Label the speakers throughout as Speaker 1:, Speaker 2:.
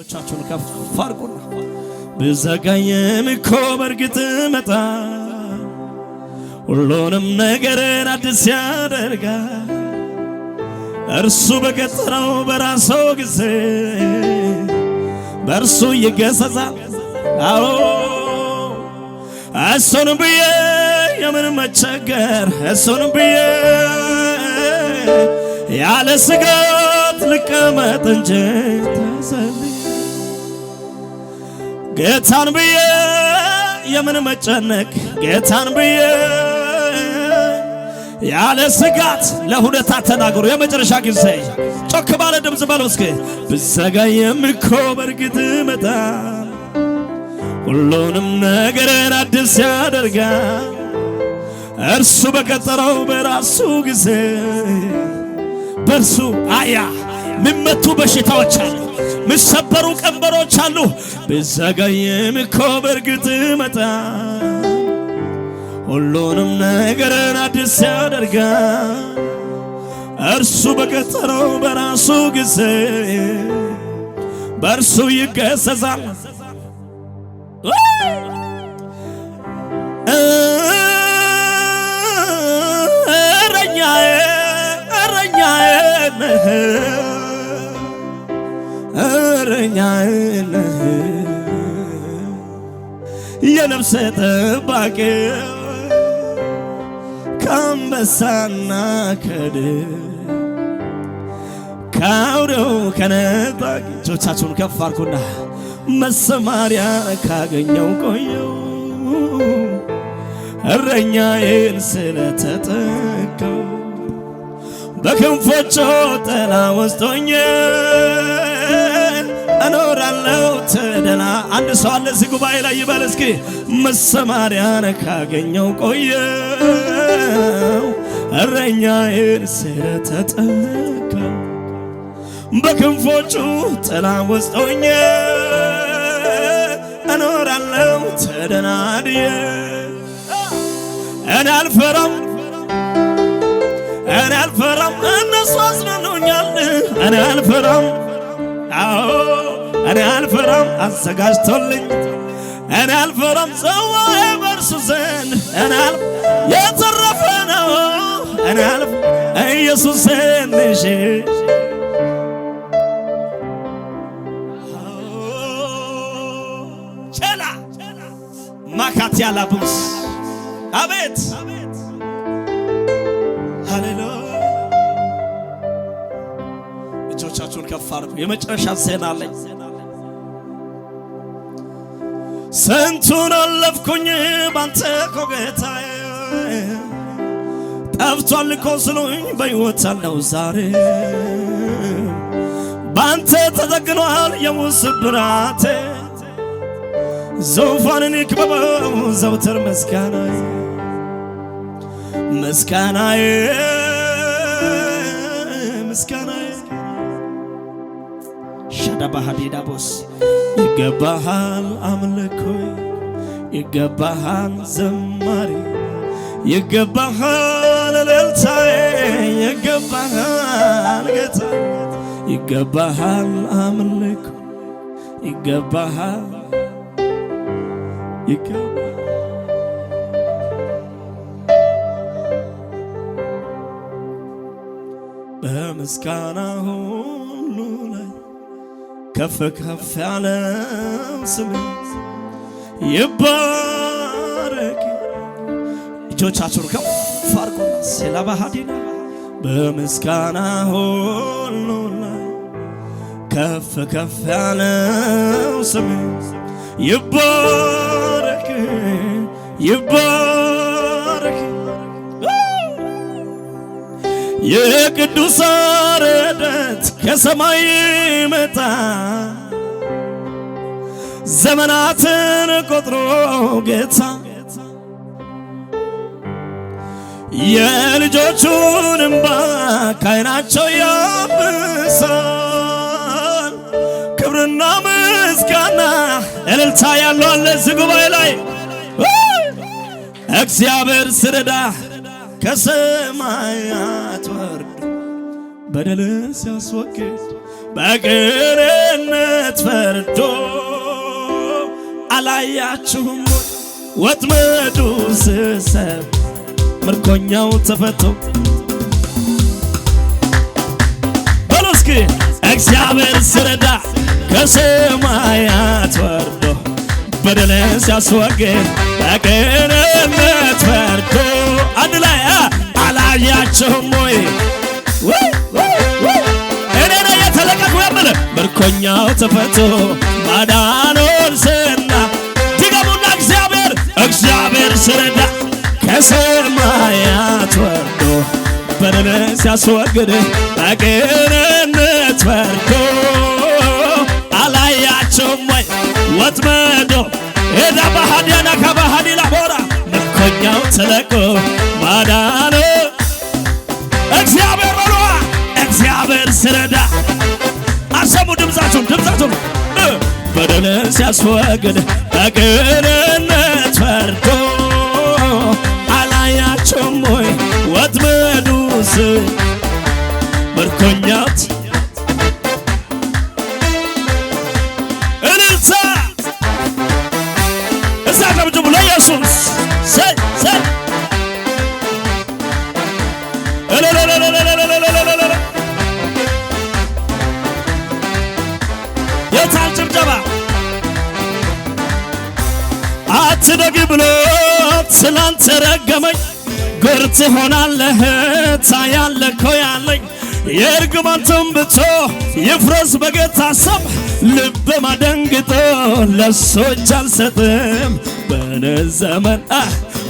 Speaker 1: እጆቻችሁን ከፍ አድርጉና ብዘገይም እኮ በእርግጥ መጣ ሁሉንም ነገርን አዲስ ያደርጋል እርሱ በቀጠረው በራሱ ጊዜ በእርሱ ይገሰጻል። አዎ እሱን ብዬ የምን መቸገር እሱን ብዬ ያለ ስጋት ልቀመጥ እንጂ ተሰልዬ ጌታን ብዬ የምን መጨነቅ ጌታን ብዬ ያለ ስጋት ለሁኔታ ተናገሩ። የመጨረሻ ጊዜ ጮክ ባለ ድምፅ በሉ እስኪ ብዘገይም እኮ በእርግጥ ይመጣል ሁሉንም ነገርን አዲስ ያደርጋል እርሱ በቀጠረው በራሱ ጊዜ በእርሱ ሚመቱ በሽታዎች አሉ ሚሰበሩ ቀንበሮች አሉ ብዘገይም እኮ በእርግጥ ይመጣል ሁሉንም ነገርን አዲስ ያደርጋል እርሱ በቀጠረው በራሱ ጊዜ በእርሱ ይገሰጻል። እረኛዬ ነህ የነፍሴ ጠባቂ ከአንበሳና ከድብ ከአውሬው ከነጣቂ እጆቻችሁን ከፍ አድርጉና መሰማሪያ ካገኘው ቆየው እረኛዬን ስለተጠጋው በክንፎቹ ጥላ ውስጥ ሆኜ እኖራለሁ ተደላ። አንድ ሰው አለ እዚህ ጉባኤ ላይ ይበል እስኪ መሰማሪያን ካገኘው ቆየው እረኛዬን ስለተጠጋው በክንፎቹ ጥላ ውስጥ ሆኜ እኖራለሁ ተደናድዬ እኔ አልፈራም እነሱ አጽናኑኛል እኔ አልፈራም እኔ አልፈራም አዘጋጅቶልኝ እኔ አልፈራም ጽዋዬ በእርሱ ዘንድ የተረፈ ነው እኔ ኢየሱስን ይዤ ቸላ ማካት ያላቡስ አቤት ሃሌሉያ እጆቻችሁን ከፍ አድርጉ። የመጨረሻ ዜና አለኝ። ስንቱን አለፍኩኝ ባንተ እኮ ጌታዬ ጠፍቷል እኮ ስሉኝ በሕይወት አለው ዛሬ ባንተ ተጠግኗል የሙስብራቴ ዙፋንን ይክበበው ዘውትር ምስጋናዬ ምስጋናዬ ምስጋናዬ ሸዳባሃዲዳቦስ ይገባሃል አምልኮ ይገባሃል ዘማሪ ይገባሃል እልልታዬ ይገባሃል ጌታ ይገባሃል አምልኮ ይገባሃል በምስጋና ሁሉ ላይ ከፍ ከፍ ያለው ስምህ ይባረክ። እጆቻችሁን ከፍ አድርጉና ስለባሃዲና በምስጋና ሁሉ ላይ ከፍ ከፍ ያለው ስምህ ይባረክ ይባረክ። የቅዱሳን ረድኤት ከሰማይ መጣ ዘመናትን ቆጥሮ ጌታ የልጆቹን እንባ ከዓይናቸው ያብሳል። ክብርና ምስጋና እልልታ ያለው አለ እዚህ ጉባኤ ላይ እግዚአብሔር ሲረዳ ከሰማያት ወርዶ በደልን ሲያስወግድ በቅንነት ፈርዶ አላያችሁም ወጥመዱ ስሰብ ምርኮኛው ተፈቶ በሉ እስኪ እግዚአብሔር ሲረዳ ከሰማያት ወርዶ በደልን ሲያስወግድ በቅንነት ፈርዶ አንድ ላይ አላያችሁም ወይ እኔ ነኝ የተለቀቅሁ የምልህ ምርኮኛው ተፈቶ ማዳኑን ስና ድገሙና እግዚአብሔር ሲረዳ ከሰማያት ወርዶ በደልን ሲያስወግድ በቅንነት ፈርዶ አላያችሁም ወይ ወጥመዶ ሄዳ ባህዲያና ከባህዲ ላቦራ ምርኮኛው ተለቆ ማዳኑ እግዚአብሔር ሲረዳ አሰሙ ድምፃችሁን በደልን ሲያስወግድ በቅንነት ፈርዶ አላያችሁም ወይ ወጥመዱስ ምርኮኛት እልልታ እዛ ገብጅ ብሎ ኢየሱስ የታል ጭብጨባ አትደግ ብሎ ትላንት ረገመኝ ጉር ትሆናለህ ታያለህ እኮ ያለኝ የእርግማን ትንብቶ ይፍረስ በጌታ ስም ልብ ማደንግጦ ለሱ እጅ አልሰጥም በእኔ ዘመን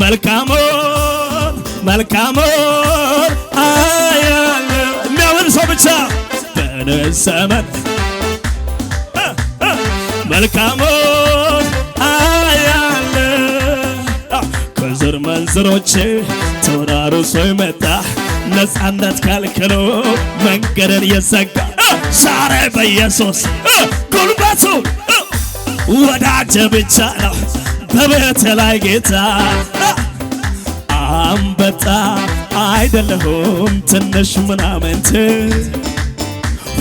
Speaker 1: መልካሙን አያለሁ የሚያምን ሰው ብቻ በእኔ ዘመን መልካሙን አያለሁ ከዘር መንዘሮቼ ተወራርሶ ይመጣ ነፃነት ከልክሎ መንገድን የዘጋ ዛሬ በኢየሱስ ጉልበቱ ወዳጅ ብቻ ነው በቤት ላይ ጌታ አንበጣ አይደለሁም ትንሽ ምናምንት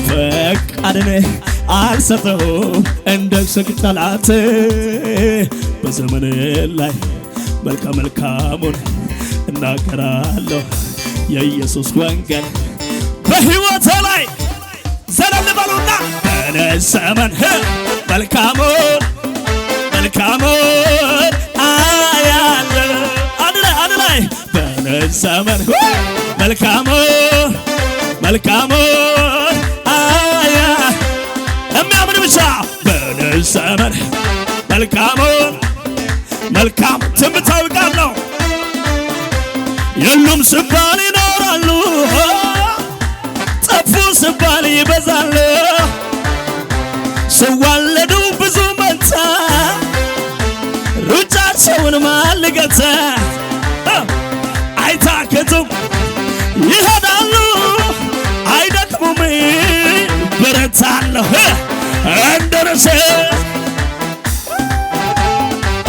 Speaker 1: ፈቃድን አልሰጠሁም እንደ ስግ ጠላት በዘመን ላይ መልካሙን እናገራለሁ የኢየሱስ ወንጌል በሕይወቴ ላይ ዘለል በሉና በእኔ ዘመን መልካሙን አያለሁ አንድ ላይ በእኔ ዘመን መልካሙን የሚያምን ብቻ በእኔ ዘመን መልካም ትንቢታዊ ቃል ነው። የሉም ስባል ይኖራሉ ጠፉ ስባል ይበዛሉ ሲዋለዱ ብዙ መንታ ሩጫቸውን ማልገታ አይታክቱም ይሄዳሉ አይደክሙም በረታለሁ እንደርሴ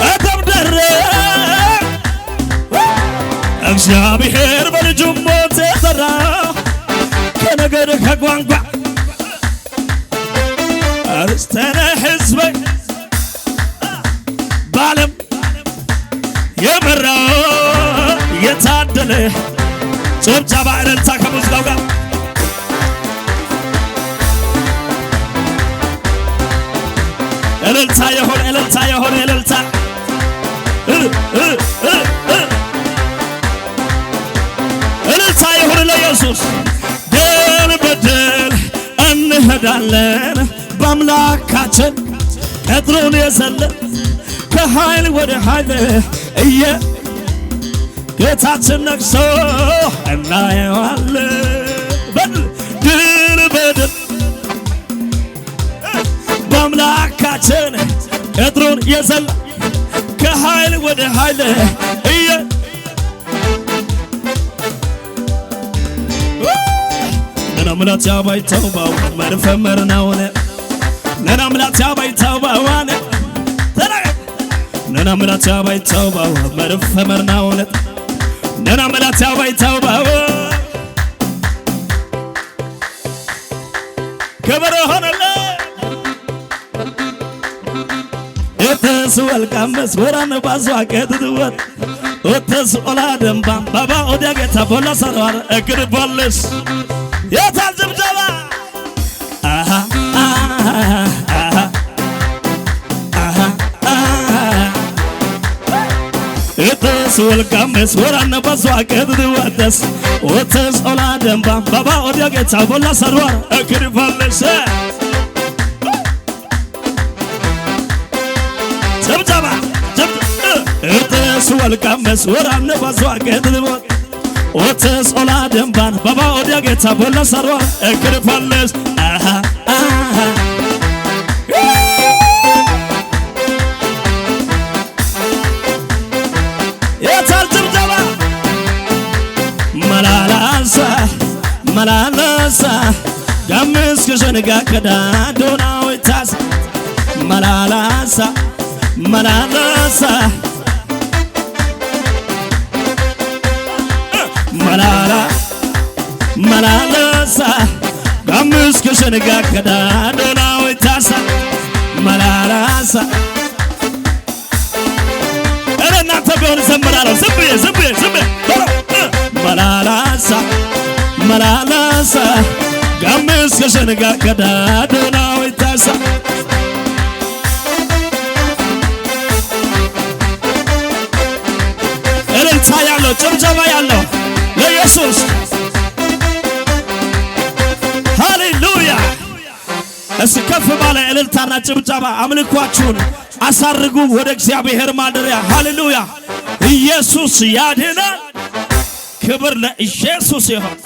Speaker 1: አተምደረ እግዚአብሔር በልጁ ሞት የጠራ ከነገድ ከቋንቋ ርስተ ነህ ሕዝቤ በዓለም የመራ የታደለ ጭብጨባ እልልታ ከሙዚቃው ጋር እልልታ የሆነ እልልታ እልልታ የሆነ ለኢየሱስ ድል በድል እንሄዳለን በአምላካችን ቅጥሩን የዘለን ከኃይል ወደ ኃይል ጌታችን ነግሶ እናየዋለን ድል በድል በአምላካችን ቅጥሩን የዘለን ከኃይል ወደ ኃይል ነናምላት ያባይተው ባው መርፈመርናውነ ነናምላት ያባይተው ባዋነ ነናምላት ያባይተው ባው መርፈመርናውነ ነናምላት ያባይተው ባው ከበረ ሆነለ ወተስወል ቀመስ ወራነ ባዟቀት ድወት ወተስኦላ ደምባም ባባ ኦዲያጌታ ቦላ ሰራር እግር ቦልስ የታል ጭብጨባ አሃ ወተስወል ቀመስ ወራነ ባዟቀት ድወትስ ወተስኦላ ደምባም ባባ ኦዲያጌታ ቦላ ሰራር እግር ቦልስ ጭብጨባ ወተስወል ቀመስ ወራነ ባዟቀት ድወት ወተስኦላ ደምባን ባባ ኦዲያጌታ ቦላ ሰራር እግር ቦልስ አሃ መላላሳ ጋምስ ከሸነጋ ከዳ ዶናዊታስ መላላሳ መላላሳ ጋምስ ከሸነጋ ከዳ ዶናዊታስ መላላሳ እናንተ ቢሆን ዘምራለሁ ዝም ብዬ መላላሳ ጋምስ ከሸነጋ ከዳ ዶናዊታስ እልልታ ያለው ጭብጨባ ያለው ለኢየሱስ ሃሌሉያ። እስኪ ከፍ ባለ እልልታና ጭብጨባ አምልኳችሁን አሳርጉ ወደ እግዚአብሔር ማደሪያ። ሃሌሉያ። ኢየሱስ ያድናል። ክብር ለኢየሱስ ይሁን።